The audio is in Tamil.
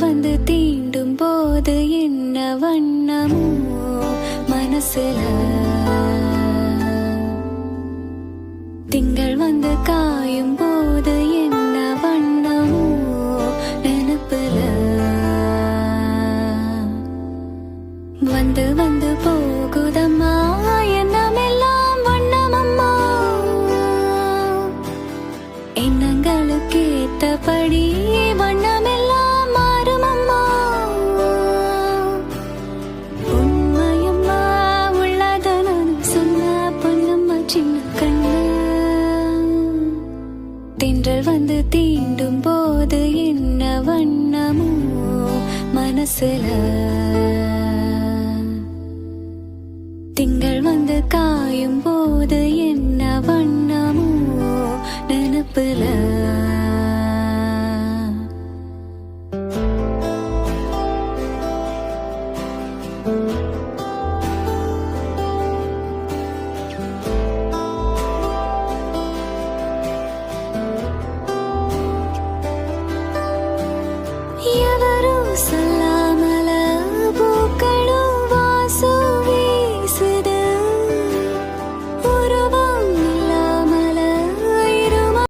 வந்து தீண்டும் போது என்ன வண்ணமோ மனசுல, திங்கள் வந்து காயும் போது என்ன வண்ணமோ நினைப்புல, வந்து வந்து போகுதம்மா எண்ணமெல்லாம் வண்ணமம்மா, எண்ணங்களுக்கு ஏத்தபடி வண்ணமெல்லாம் மாறுமம்மா. உண்மையம்மா உள்ளத நான் சொன்ன பொன்னம்மா சின்ன கண்ணு, தென்றல் வந்து தீண்டும் போது என்ன வண்ணமோ மனசுல, திங்கள் வந்து காயும் போது என்ன வண்ணமோ நினைப்புல.